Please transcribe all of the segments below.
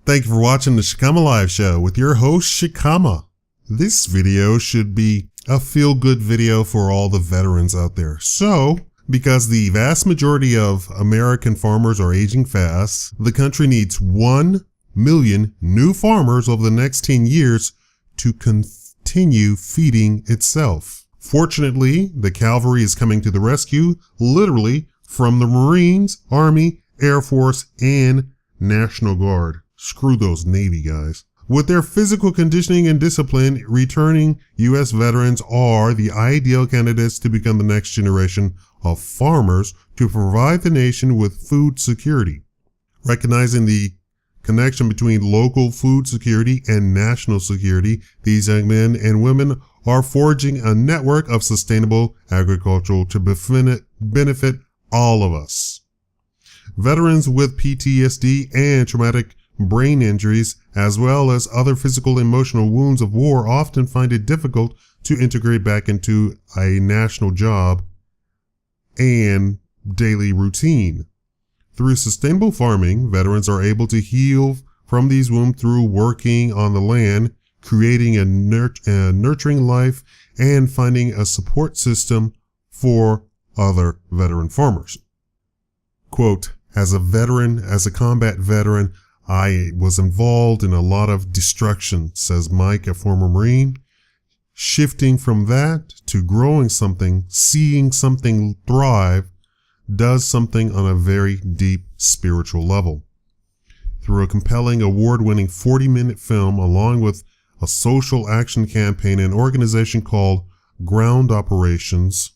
Thank you for watching the Shikama Live Show with your host, Shikama. This video should be a feel-good video for all the veterans out there. So, because the vast majority of American farmers are aging fast, the country needs 1 million new farmers over the next 10 years to continue feeding itself. Fortunately, the Cavalry is coming to the rescue, literally, from the Marines, Army, Air Force, and National Guard. Screw those Navy guys. With their physical conditioning and discipline, returning U.S. veterans are the ideal candidates to become the next generation of farmers to provide the nation with food security. Recognizing the connection between local food security and national security, these young men and women are forging a network of sustainable agriculture to benefit all of us. Veterans with PTSD and traumatic brain injuries, as well as other physical and emotional wounds of war, often find it difficult to integrate back into a national job and daily routine. Through sustainable farming, veterans are able to heal from these wounds through working on the land, creating a nurturing life, and finding a support system for other veteran farmers. Quote, as a combat veteran, I was involved in a lot of destruction, says Mike, a former Marine. Shifting from that to growing something, seeing something thrive, does something on a very deep spiritual level. Through a compelling, award-winning 40-minute film, along with a social action campaign, an organization called Ground Operations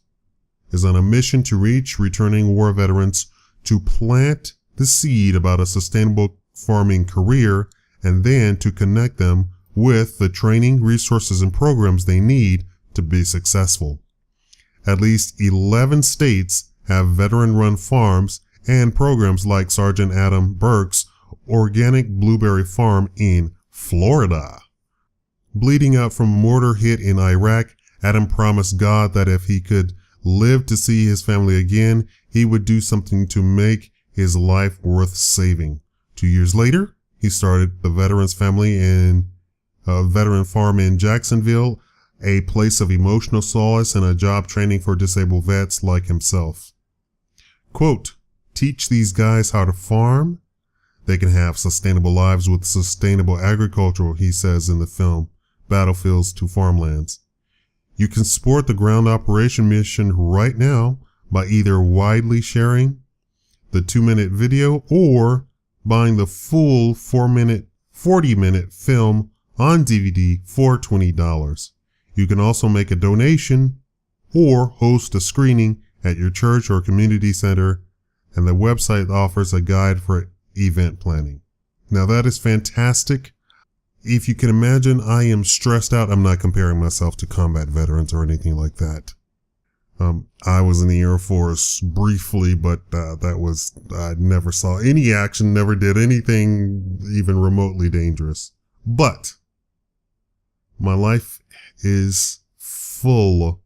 is on a mission to reach returning war veterans to plant the seed about a sustainable farming career, and then to connect them with the training, resources, and programs they need to be successful. At least 11 states have veteran-run farms and programs like Sergeant Adam Burke's Organic Blueberry Farm in Florida. Bleeding out from a mortar hit in Iraq, Adam promised God that if he could live to see his family again, he would do something to make his life worth saving. 2 years later, he started the Veterans Family in a veteran farm in Jacksonville, a place of emotional solace and a job training for disabled vets like himself. Quote, teach these guys how to farm. They can have sustainable lives with sustainable agriculture, he says in the film, Battlefields to Farmlands. You can support the ground operation mission right now by either widely sharing the 2-minute video or buying the full 40-minute film on DVD for $20. You can also make a donation or host a screening at your church or community center, and the website offers a guide for event planning. Now that is fantastic. If you can imagine, I am stressed out. I'm not comparing myself to combat veterans or anything like that. I was in the Air Force briefly, but I never saw any action, never did anything even remotely dangerous. But my life is full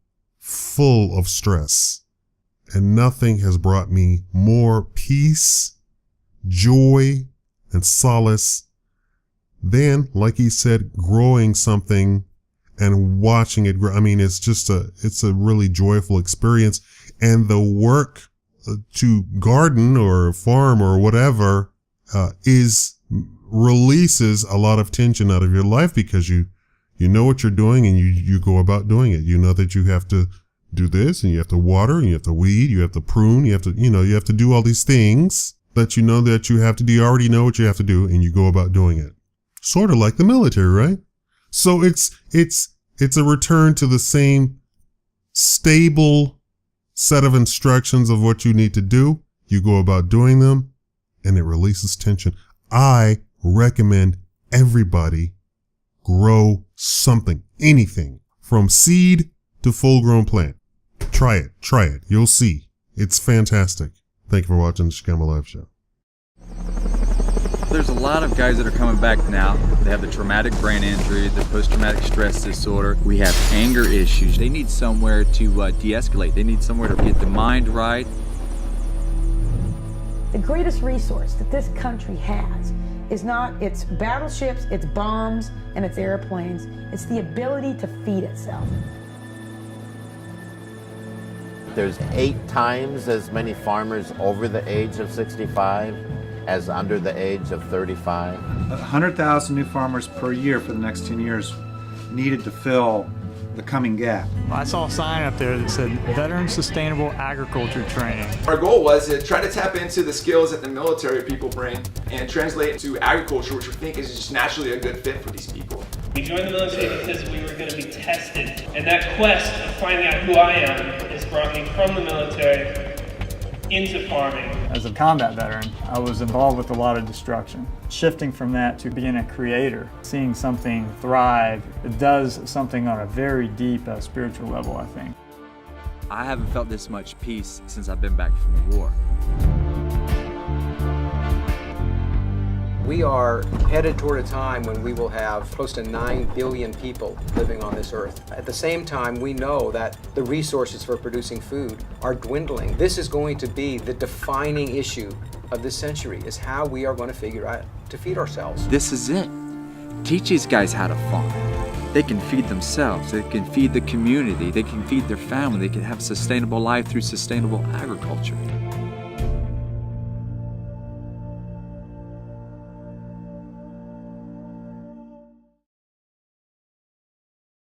of stress, and nothing has brought me more peace, joy, and solace than, like he said, growing something and watching it grow. I mean, it's a really joyful experience. And the work to garden or farm or whatever, releases a lot of tension out of your life, because you know what you're doing and you go about doing it. You know that you have to do this, and you have to water, and you have to weed, you have to prune, you have to do all these things that you know that you have to do. You already know what you have to do, and you go about doing it. Sort of like the military, right? So it's a return to the same stable set of instructions of what you need to do. You go about doing them, and it releases tension. I recommend everybody grow something, anything, from seed to full-grown plant. Try it. You'll see. It's fantastic. Thank you for watching the Shikama Live Show. There's a lot of guys that are coming back now. They have the traumatic brain injury, the post-traumatic stress disorder. We have anger issues. They need somewhere to de-escalate. They need somewhere to get the mind right. The greatest resource that this country has is not its battleships, its bombs, and its airplanes. It's the ability to feed itself. There's 8 times as many farmers over the age of 65 as under the age of 35. 100,000 new farmers per year for the next 10 years needed to fill the coming gap. I saw a sign up there that said Veteran Sustainable Agriculture Training. Our goal was to try to tap into the skills that the military people bring and translate it to agriculture, which we think is just naturally a good fit for these people. We joined the military because we were going to be tested, and that quest of finding out who I am has brought me from the military into farming. As a combat veteran, I was involved with a lot of destruction. Shifting from that to being a creator, seeing something thrive, it does something on a very deep spiritual level, I think. I haven't felt this much peace since I've been back from the war. We are headed toward a time when we will have close to 9 billion people living on this earth. At the same time, we know that the resources for producing food are dwindling. This is going to be the defining issue of this century, is how we are going to figure out to feed ourselves. This is it. Teach these guys how to farm. They can feed themselves, they can feed the community, they can feed their family, they can have a sustainable life through sustainable agriculture.